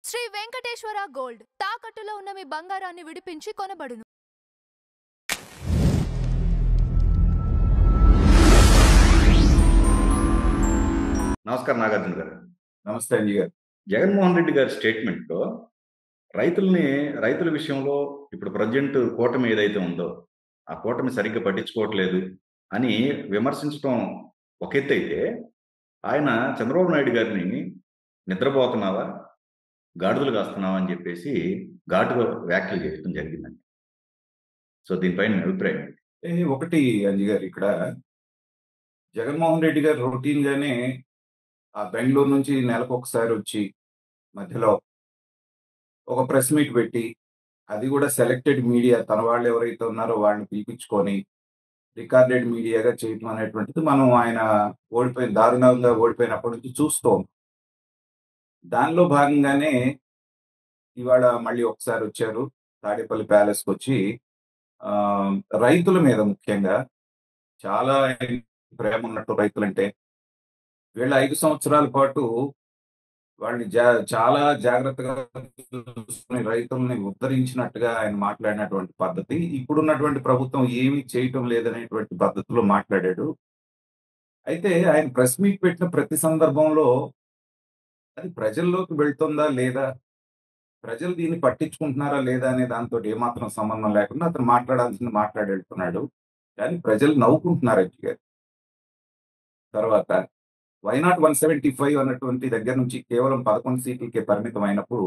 Shri Venkateswara gold తాకట్టులో ఉన్న మీ బంగారాన్ని విడిపించి కొనబడును. నమస్కారం నాగార్జున గారు. నమస్తే అంజీ గారు. జగన్మోహన్ రెడ్డి గారి స్టేట్మెంట్లో రైతుల విషయంలో ఇప్పుడు ప్రజెంట్ కూటమి ఏదైతే ఉందో ఆ కూటమి సరిగ్గా పట్టించుకోవట్లేదు అని విమర్శించడం ఒక ఎత్తు అయితే, ఆయన చంద్రబాబు నాయుడు గారిని నిద్రపోతున్నావా, గాడిదలు కాస్తున్నావా అని చెప్పేసి ఘాటుగా వ్యాఖ్యలు చేయడం జరిగిందండి. సో దీనిపైన మీ అభిప్రాయం ఏంటి? ఒకటి అంజీ గారు, ఇక్కడ జగన్మోహన్ రెడ్డి గారు రొటీన్ గానే ఆ బెంగళూరు నుంచి నెలకు ఒకసారి వచ్చి మధ్యలో ఒక ప్రెస్ మీట్ పెట్టి, అది కూడా సెలెక్టెడ్ మీడియా తన వాళ్ళు ఎవరైతే ఉన్నారో వాళ్ళని పిలిపించుకొని రికార్డెడ్ మీడియాగా చేయటం అనేటువంటిది మనం ఆయన దారుణంగా ఓడిపోయినప్పటి నుంచి చూస్తాం. దానిలో భాగంగానే ఇవాళ మళ్ళీ ఒకసారి వచ్చారు తాడేపల్లి ప్యాలెస్కి వచ్చి రైతుల మీద ముఖ్యంగా చాలా ప్రేమ ఉన్నట్టు రైతులంటే వీళ్ళ 5 సంవత్సరాల పాటు వాళ్ళని చాలా జాగ్రత్తగా చూసుకుని రైతుల్ని ఉద్ధరించినట్టుగా ఆయన మాట్లాడినటువంటి పద్ధతి, ఇప్పుడున్నటువంటి ప్రభుత్వం ఏమీ చేయటం లేదనేటువంటి పద్ధతిలో మాట్లాడాడు. అయితే ఆయన ప్రెస్ మీట్ పెట్టిన ప్రతి సందర్భంలో అది ప్రజల్లోకి వెళ్తుందా లేదా, ప్రజలు దీన్ని పట్టించుకుంటున్నారా లేదా అనే దాంతో ఏమాత్రం సంబంధం లేకుండా అతను మాట్లాడాల్సింది మాట్లాడి వెళ్తున్నాడు. కానీ ప్రజలు నవ్వుకుంటున్నారు అజ్జి గారు. తర్వాత వైనాట్ 175 అన్నటువంటి దగ్గర నుంచి కేవలం 11 సీట్లకే పరిమితం అయినప్పుడు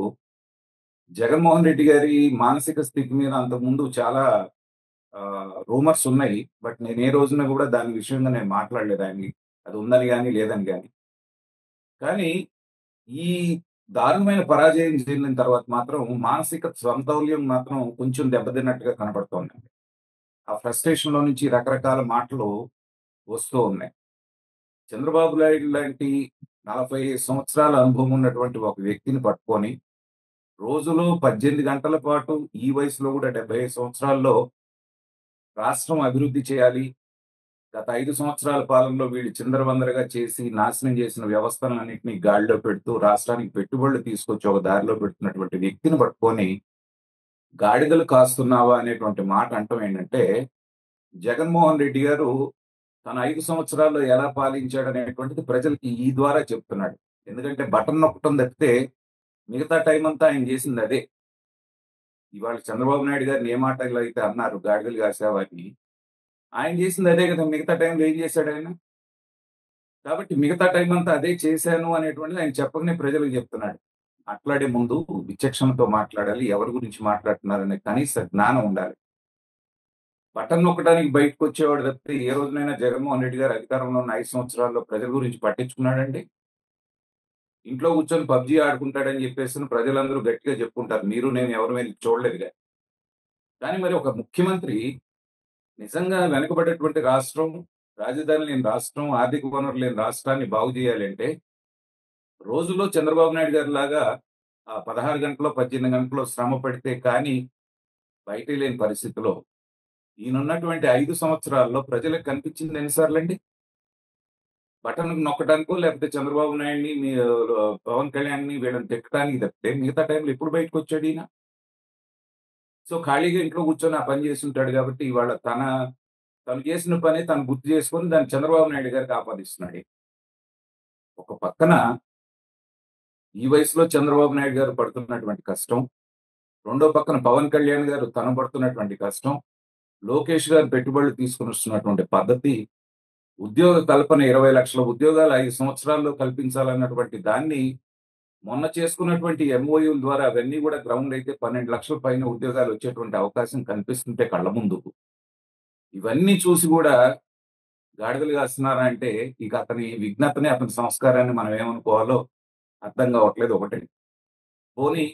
జగన్మోహన్ రెడ్డి గారి మానసిక స్థితి మీద అంతకుముందు చాలా రూమర్స్ ఉన్నాయి. బట్ నేను ఏ రోజున కూడా దాని విషయంగా నేను మాట్లాడలేదు ఆయన అది ఉందని కానీ లేదని కానీ. కానీ ఈ దారుణమైన పరాజయం చెందిన తర్వాత మాత్రం మానసిక సమతౌల్యం మాత్రం కొంచెం దెబ్బతిన్నట్టుగా కనబడుతోందండి. ఆ ఫ్రస్ట్రేషన్ లో నుంచి రకరకాల మాటలు వస్తూ ఉన్నాయి. చంద్రబాబు నాయుడు లాంటి 45 సంవత్సరాల అనుభవం ఉన్నటువంటి ఒక వ్యక్తిని పట్టుకొని రోజులో 18 గంటల పాటు ఈ వయసులో కూడా 75 సంవత్సరాల్లో రాష్ట్రం అభివృద్ధి చేయాలి, గత 5 సంవత్సరాల పాలనలో వీళ్ళు చిందరవందరగా చేసి నాశనం చేసిన వ్యవస్థలన్నింటినీ గాడిలో పెడుతూ రాష్ట్రానికి పెట్టుబడులు తీసుకొచ్చి ఒక దారిలో పెడుతున్నటువంటి వ్యక్తిని పట్టుకొని గాడిదలు కాస్తున్నావా అనేటువంటి మాట అంటాం ఏంటంటే, జగన్మోహన్ రెడ్డి గారు తన 5 సంవత్సరాల్లో ఎలా పాలించాడు అనేటువంటిది ప్రజలకి ఈ ద్వారా చెప్తున్నాడు. ఎందుకంటే బటన్ నొక్కటం తప్పితే మిగతా టైం అంతా ఆయన చేసింది అదే. ఇవాళ చంద్రబాబు నాయుడు గారిని ఏ మాటలు అయితే అన్నారు గాడిదలు కాసేవాడిని, ఆయన చేసింది అదే కదా. మిగతా టైంలో ఏం చేశాడు ఆయన? కాబట్టి మిగతా టైం అంతా అదే చేశాను అనేటువంటిది ఆయన చెప్పకనే ప్రజలకు చెప్తున్నాడు. మాట్లాడే ముందు విచక్షణతో మాట్లాడాలి, ఎవరి గురించి మాట్లాడుతున్నారనే కనీస జ్ఞానం ఉండాలి. బటన్ నొక్కడానికి బయటకు వచ్చేవాడు తప్పితే ఏ రోజునైనా జగన్మోహన్ రెడ్డి గారు అధికారంలో ఉన్న 5 సంవత్సరాల్లో ప్రజల గురించి పట్టించుకున్నాడండి? ఇంట్లో కూర్చొని పబ్జీ ఆడుకుంటాడని చెప్పేసి ప్రజలందరూ గట్టిగా చెప్పుకుంటారు. మీరు నేను ఎవరు వెళ్ళి చూడలేదుగా. కానీ మరి ఒక ముఖ్యమంత్రి నిజంగా వెనుకబడేటువంటి రాష్ట్రం, రాజధాని లేని రాష్ట్రం, ఆర్థిక వనరులు లేని రాష్ట్రాన్ని బాగు చేయాలంటే రోజులో చంద్రబాబు నాయుడు గారి లాగా 16 గంటలో 18 గంటలో శ్రమ పడితే కానీ బయట లేని పరిస్థితిలో ఈయనున్నటువంటి 5 సంవత్సరాల్లో ప్రజలకు కనిపించింది ఎన్నిసార్లండి? బటన్ నొక్కడానికో లేకపోతే చంద్రబాబు నాయుడిని పవన్ కళ్యాణ్ని వీళ్ళని తిట్టడానికి తప్పితే మిగతా టైంలో ఎప్పుడు బయటకు వచ్చాడు ఈయన? సో ఖాళీగా ఇంట్లో కూర్చొని ఆ పని చేసి ఉంటాడు కాబట్టి ఇవాళ తను చేసిన పని తను గుర్తు చేసుకొని దాన్ని చంద్రబాబు నాయుడు గారికి ఆపాదిస్తున్నాడు. ఒక పక్కన ఈ వయసులో చంద్రబాబు నాయుడు గారు పడుతున్నటువంటి కష్టం, రెండో పక్కన పవన్ కళ్యాణ్ గారు తను పడుతున్నటువంటి కష్టం, లోకేష్ గారు పెట్టుబడులు తీసుకుని వస్తున్నటువంటి పద్ధతి, ఉద్యోగ కల్పన 20 లక్షల ఉద్యోగాలు 5 సంవత్సరాల్లో కల్పించాలన్నటువంటి దాన్ని మొన్న చేసుకున్నటువంటి ఎంఓయూల ద్వారా అవన్నీ కూడా గ్రౌండ్ అయితే 12 లక్షల పైన ఉద్యోగాలు వచ్చేటువంటి అవకాశం కనిపిస్తుంటే కళ్ళ ముందు, ఇవన్నీ చూసి కూడా గాడిదలు కాస్తున్నారా అంటే ఇక అతని విఘ్నతని అతని సంస్కారాన్ని మనం ఏమనుకోవాలో అర్థం కావట్లేదు. ఒకటి పోనీ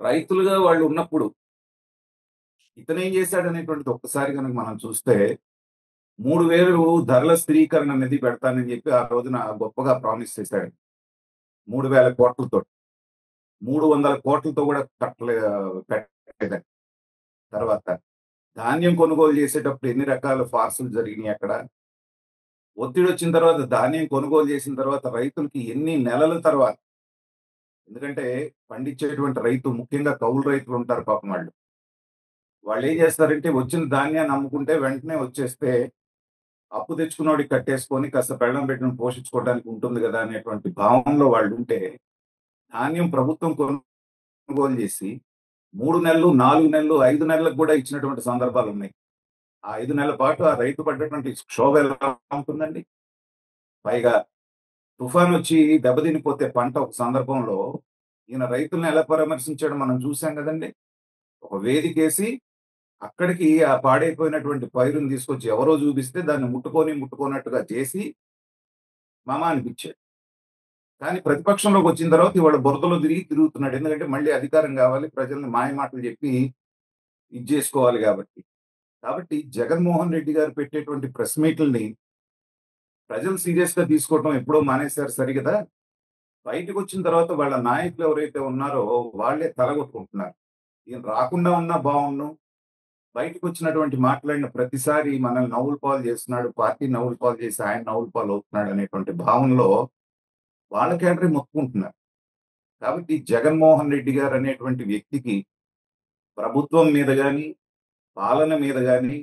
రైతులుగా వాళ్ళు ఉన్నప్పుడు ఇతనేం చేశాడు అనేటువంటిది ఒక్కసారి కనుక మనం చూస్తే 3000 ధరల స్థిరీకరణ నిధి పెడతానని చెప్పి ఆ రోజున గొప్పగా ప్రామిస్ చేశాడు. 3000 కోట్లతో, 300 కోట్లతో కూడా పెట్టలేదండి. తర్వాత ధాన్యం కొనుగోలు చేసేటప్పుడు ఎన్ని రకాల ఫార్సులు జరిగినాయి అక్కడ. ఒత్తిడి వచ్చిన తర్వాత ధాన్యం కొనుగోలు చేసిన తర్వాత రైతులకి ఎన్ని నెలల తర్వాత ఎందుకంటే పండించేటువంటి రైతు, ముఖ్యంగా కౌలు రైతులు ఉంటారు పాపం వాళ్ళు. వాళ్ళు ఏం చేస్తారంటే వచ్చిన ధాన్యాన్ని అమ్ముకుంటే వెంటనే వచ్చేస్తే అప్పు తెచ్చుకున్నోడికి కట్టేసుకొని కాస్త పెళ్ళం పెట్టిన పోషించుకోవడానికి ఉంటుంది కదా అనేటువంటి భావనలో వాళ్ళు ఉంటే, ధాన్యం ప్రభుత్వం కొనుగోలు చేసి 3 నెలలు, 4 నెలలు, 5 నెలలకు కూడా ఇచ్చినటువంటి సందర్భాలు ఉన్నాయి. ఆ 5 నెలల పాటు ఆ రైతు పడ్డటువంటి క్షోభ ఎలా ఉంటుందండి? పైగా తుఫాన్ వచ్చి దెబ్బతినిపోతే పంట ఒక సందర్భంలో ఈయన రైతుల్ని ఎలా పరామర్శించాడో మనం చూసాం కదండి. ఒక వేదికేసి అక్కడికి ఆ పాడైపోయినటువంటి పైరుని తీసుకొచ్చి ఎవరో చూపిస్తే దాన్ని ముట్టుకోనట్టుగా చేసి మామ అనిపించాడు. కానీ ప్రతిపక్షంలోకి వచ్చిన తర్వాత ఇవాళ బురదలో తిరుగుతున్నాడు. ఎందుకంటే మళ్ళీ అధికారం కావాలి, ప్రజల్ని మాయమాటలు చెప్పి ఇది చేసుకోవాలి కాబట్టి. కాబట్టి జగన్మోహన్ రెడ్డి గారు పెట్టేటువంటి ప్రెస్ మీట్లని ప్రజలు సీరియస్ గా తీసుకోవటం ఎప్పుడో మానేశారు సరిగదా. బయటకు వచ్చిన తర్వాత వాళ్ళ నాయకులు ఎవరైతే ఉన్నారో వాళ్ళే తలగొట్టుకుంటున్నారు. ఈయన రాకుండా ఉన్నా బాగుండు, బయటకు వచ్చినటువంటి మాట్లాడిన ప్రతిసారి మనల్ని నవ్వుల పాలు చేస్తున్నాడు, పార్టీ నవ్వుల పాలు చేసి ఆయన నవ్వుల పాలు అవుతున్నాడు అనేటువంటి భావనలో వాళ్ళ కేటరీ మొత్తుకుంటున్నారు. కాబట్టి జగన్మోహన్ రెడ్డి గారు అనేటువంటి వ్యక్తికి ప్రభుత్వం మీద గాని, పాలన మీద గాని,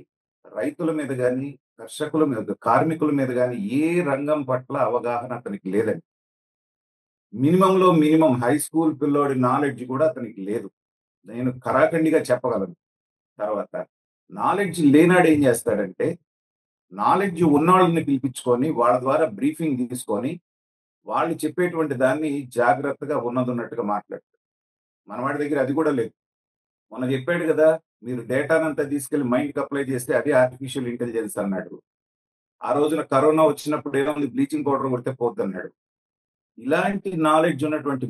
రైతుల మీద గాని, కర్షకుల మీద, కార్మికుల మీద గాని ఏ రంగం పట్ల అవగాహన అతనికి లేదండి. మినిమంలో మినిమం హై స్కూల్ పిల్లోడి నాలెడ్జ్ కూడా అతనికి లేదు. నేను కరాఖండిగా చెప్పగలను. తర్వాత నాలెడ్జ్ లేనాడు ఏం చేస్తాడంటే, నాలెడ్జ్ ఉన్నవాళ్ళని పిలిపించుకొని వాళ్ళ ద్వారా బ్రీఫింగ్ తీసుకొని వాళ్ళు చెప్పేటువంటి దాన్ని జాగ్రత్తగా ఉన్నట్టుగా మాట్లాడతాడు. మనవాడి దగ్గర అది కూడా లేదు. మొన్న చెప్పాడు కదా, మీరు డేటానంతా తీసుకెళ్లి మైండ్కి అప్లై చేస్తే అదే ఆర్టిఫిషియల్ ఇంటెలిజెన్స్ అన్నాడు. ఆ రోజున కరోనా వచ్చినప్పుడు ఏముంది, బ్లీచింగ్ పౌడర్ కొడితే పోద్దన్నాడు. ఇలాంటి నాలెడ్జ్ ఉన్నటువంటి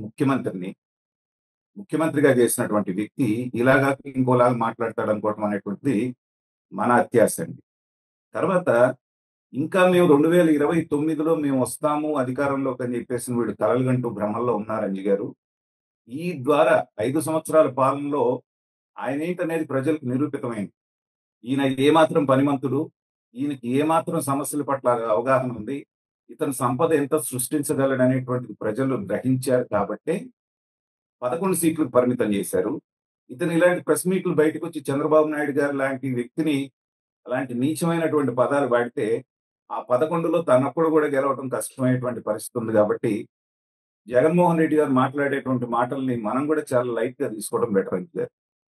ముఖ్యమంత్రిగా చేసినటువంటి వ్యక్తి ఇలాగా ఇంకోలాగా మాట్లాడతాడు అనుకోవటం అనేటువంటిది మన అత్యాశ అండి. తర్వాత ఇంకా మేము 2029లో మేము వస్తాము అధికారంలోకి అని చెప్పేసి వీడు కలలుగంటూ భ్రమల్లో ఉన్నారు అంజి గారు. ఈ ద్వారా 5 సంవత్సరాల పాలనలో ఆయన ఏంటనేది ప్రజలకు నిరూపితమైంది. ఈయన ఏమాత్రం పనిమంతుడు, ఈయనకి ఏమాత్రం సమస్యల పట్ల అవగాహన ఉంది, ఇతను సంపద ఎంత సృష్టించగలడు అనేటువంటిది ప్రజలు గ్రహించారు కాబట్టే 11 సీట్లకు పరిమితం చేశారు. ఇతను ఇలాంటి ప్రెస్ మీట్లు బయటకు వచ్చి చంద్రబాబు నాయుడు గారు లాంటి వ్యక్తిని అలాంటి నీచమైనటువంటి పదాలు వాడితే ఆ 11లో తనప్పుడు కూడా గెలవడం కష్టమైనటువంటి పరిస్థితి ఉంది. కాబట్టి జగన్మోహన్ రెడ్డి గారు మాట్లాడేటువంటి మాటల్ని మనం కూడా చాలా లైట్ గా తీసుకోవడం బెటర్ అంటారు.